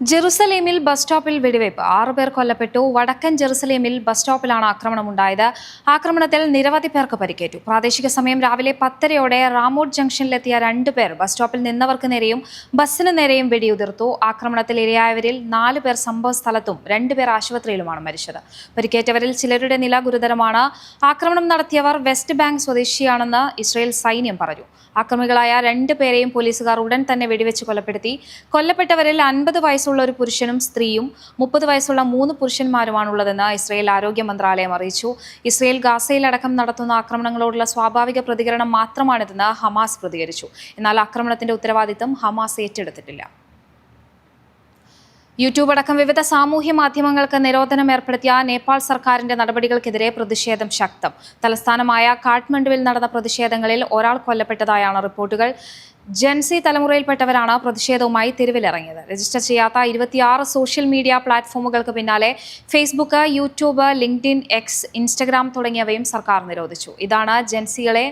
ജെറുസലേമിൽ ബസ് സ്റ്റോപ്പിൽ വെടിവയ്പ് 6 പേർ കൊല്ലപ്പെട്ടു. വടക്കൻ ജെറുസലേമിൽ ബസ് സ്റ്റോപ്പിലാണ് ആക്രമണമുണ്ടായത്. ആക്രമണത്തിൽ നിരവധി പേർക്ക് പരിക്കേറ്റു. പ്രാദേശിക സമയം രാവിലെ 10:30-ഓടെ റാമോട്ട് ജംഗ്ഷനിലെത്തിയ 2 പേർ ബസ് സ്റ്റോപ്പിൽ നിന്നവർക്ക് നേരെയും ബസ്സിന് നേരെയും വെടിയുതിർത്തു. ആക്രമണത്തിൽ ഇരയായവരിൽ 4 പേർ സംഭവസ്ഥലത്തും 2 പേർ ആശുപത്രിയിലുമാണ് മരിച്ചത്. പരിക്കേറ്റവരിൽ ചിലരുടെ നില ഗുരുതരമാണ്. ആക്രമണം നടത്തിയവർ വെസ്റ്റ് ബാങ്ക് സ്വദേശിയാണെന്ന് ഇസ്രായേൽ സൈന്യം പറഞ്ഞു. ആക്രമികളായ 2 പേരെയും പോലീസുകാർ ഉടൻ തന്നെ വെടിവെച്ച് കൊലപ്പെടുത്തി. കൊല്ലപ്പെട്ടവരിൽ 50 വയസ്സുള്ള ഒരു പുരുഷനും സ്ത്രീയും 30 വയസ്സുള്ള 3 പുരുഷന്മാരുമാണുള്ളതെന്ന് ഇസ്രായേൽ ആരോഗ്യ മന്ത്രാലയം അറിയിച്ചു. ഇസ്രായേൽ ഗാസയിലടക്കം നടത്തുന്ന ആക്രമണങ്ങളോടുള്ള സ്വാഭാവിക പ്രതികരണം മാത്രമാണിതെന്ന് ഹമാസ് പ്രതികരിച്ചു. എന്നാൽ ആക്രമണത്തിന്റെ ഉത്തരവാദിത്തം ഹമാസ് ഏറ്റെടുത്തിട്ടില്ല. യൂട്യൂബ് അടക്കം വിവിധ സാമൂഹ്യ മാധ്യമങ്ങൾക്ക് നിരോധനം ഏർപ്പെടുത്തിയ നേപ്പാൾ സർക്കാരിന്റെ നടപടികൾക്കെതിരെ പ്രതിഷേധം ശക്തം. തലസ്ഥാനമായ കാഠ്മണ്ഡുവിൽ നടന്ന പ്രതിഷേധങ്ങളിൽ ഒരാൾ കൊല്ലപ്പെട്ടതായാണ് റിപ്പോർട്ടുകൾ. ജെൻസി തലമുറയിൽപ്പെട്ടവരാണ് പ്രതിഷേധവുമായി തെരുവിലിറങ്ങിയത്. രജിസ്റ്റർ ചെയ്യാത്ത 26 സോഷ്യൽ മീഡിയ പ്ലാറ്റ്ഫോമുകൾക്ക് പിന്നാലെ Facebook, YouTube, LinkedIn, X, Instagram തുടങ്ങിയവയും സർക്കാർ നിരോധിച്ചു. ഇതാണ് ജെൻസികളെ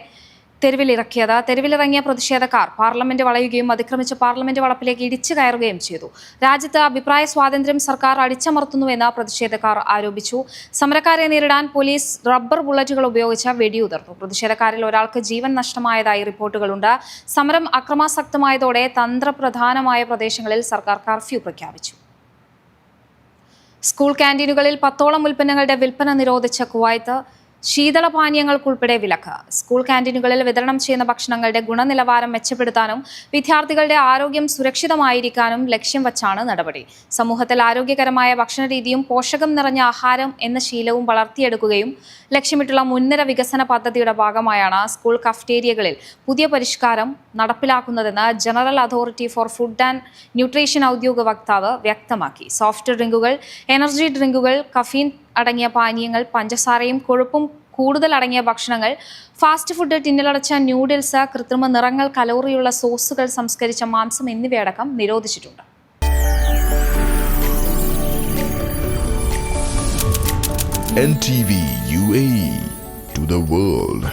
തെരുവിലിറങ്ങിയ പ്രതിഷേധക്കാർ പാർലമെന്റ് വളയുകയും അതിക്രമിച്ച് പാർലമെന്റ് വളപ്പിലേക്ക് ഇടിച്ചു കയറുകയും ചെയ്തു. രാജ്യത്ത് അഭിപ്രായ സ്വാതന്ത്ര്യം സർക്കാർ അടിച്ചമർത്തുന്നുവെന്ന് പ്രതിഷേധക്കാർ ആരോപിച്ചു. സമരക്കാരെ നേരിടാൻ പോലീസ് റബ്ബർ ബുള്ളറ്റുകൾ ഉപയോഗിച്ച് വെടിയുതിർത്തു. പ്രതിഷേധക്കാരിൽ ഒരാൾക്ക് ജീവൻ നഷ്ടമായതായി റിപ്പോർട്ടുകളുണ്ട്. സമരം അക്രമാസക്തമായതോടെ തന്ത്രപ്രധാനമായ പ്രദേശങ്ങളിൽ സർക്കാർ കർഫ്യൂ പ്രഖ്യാപിച്ചു. സ്കൂൾ ക്യാന്റീനുകളിൽ 10ഓളം ഉൽപ്പന്നങ്ങളുടെ വിൽപ്പന നിരോധിച്ച കുവൈത്ത്. ശീതളപാനീയങ്ങൾക്കുൾപ്പെടെ വിലക്ക്. സ്കൂൾ ക്യാന്റീനുകളിൽ വിതരണം ചെയ്യുന്ന ഭക്ഷണങ്ങളുടെ ഗുണനിലവാരം മെച്ചപ്പെടുത്താനും വിദ്യാർത്ഥികളുടെ ആരോഗ്യം സുരക്ഷിതമായിരിക്കാനും ലക്ഷ്യം വച്ചാണ് നടപടി. സമൂഹത്തിൽ ആരോഗ്യകരമായ ഭക്ഷണരീതിയും പോഷകം നിറഞ്ഞ ആഹാരം എന്ന ശീലവും വളർത്തിയെടുക്കുകയും ലക്ഷ്യമിട്ടുള്ള മുൻനിര വികസന പദ്ധതിയുടെ ഭാഗമായാണ് സ്കൂൾ കഫ്റ്റേരിയകളിൽ പുതിയ പരിഷ്കാരം നടപ്പിലാക്കുന്നതെന്ന് general authority for food and nutrition ഔദ്യോഗിക വക്താവ് വ്യക്തമാക്കി. സോഫ്റ്റ് ഡ്രിങ്കുകൾ, എനർജി ഡ്രിങ്കുകൾ, കഫീൻ അടങ്ങിയ പാനീയങ്ങൾ, പഞ്ചസാരയും കൊഴുപ്പും കൂടുതൽ അടങ്ങിയ ഭക്ഷണങ്ങൾ, ഫാസ്റ്റ് ഫുഡ്, ടിന്നിലടച്ച ന്യൂഡിൽസ്, കൃത്രിമ നിറങ്ങൾ, കലോറിയുള്ള സോസുകൾ, സംസ്കരിച്ച മാംസം എന്നിവയടക്കം നിരോധിച്ചിട്ടുണ്ട്. NTV UAE to the world.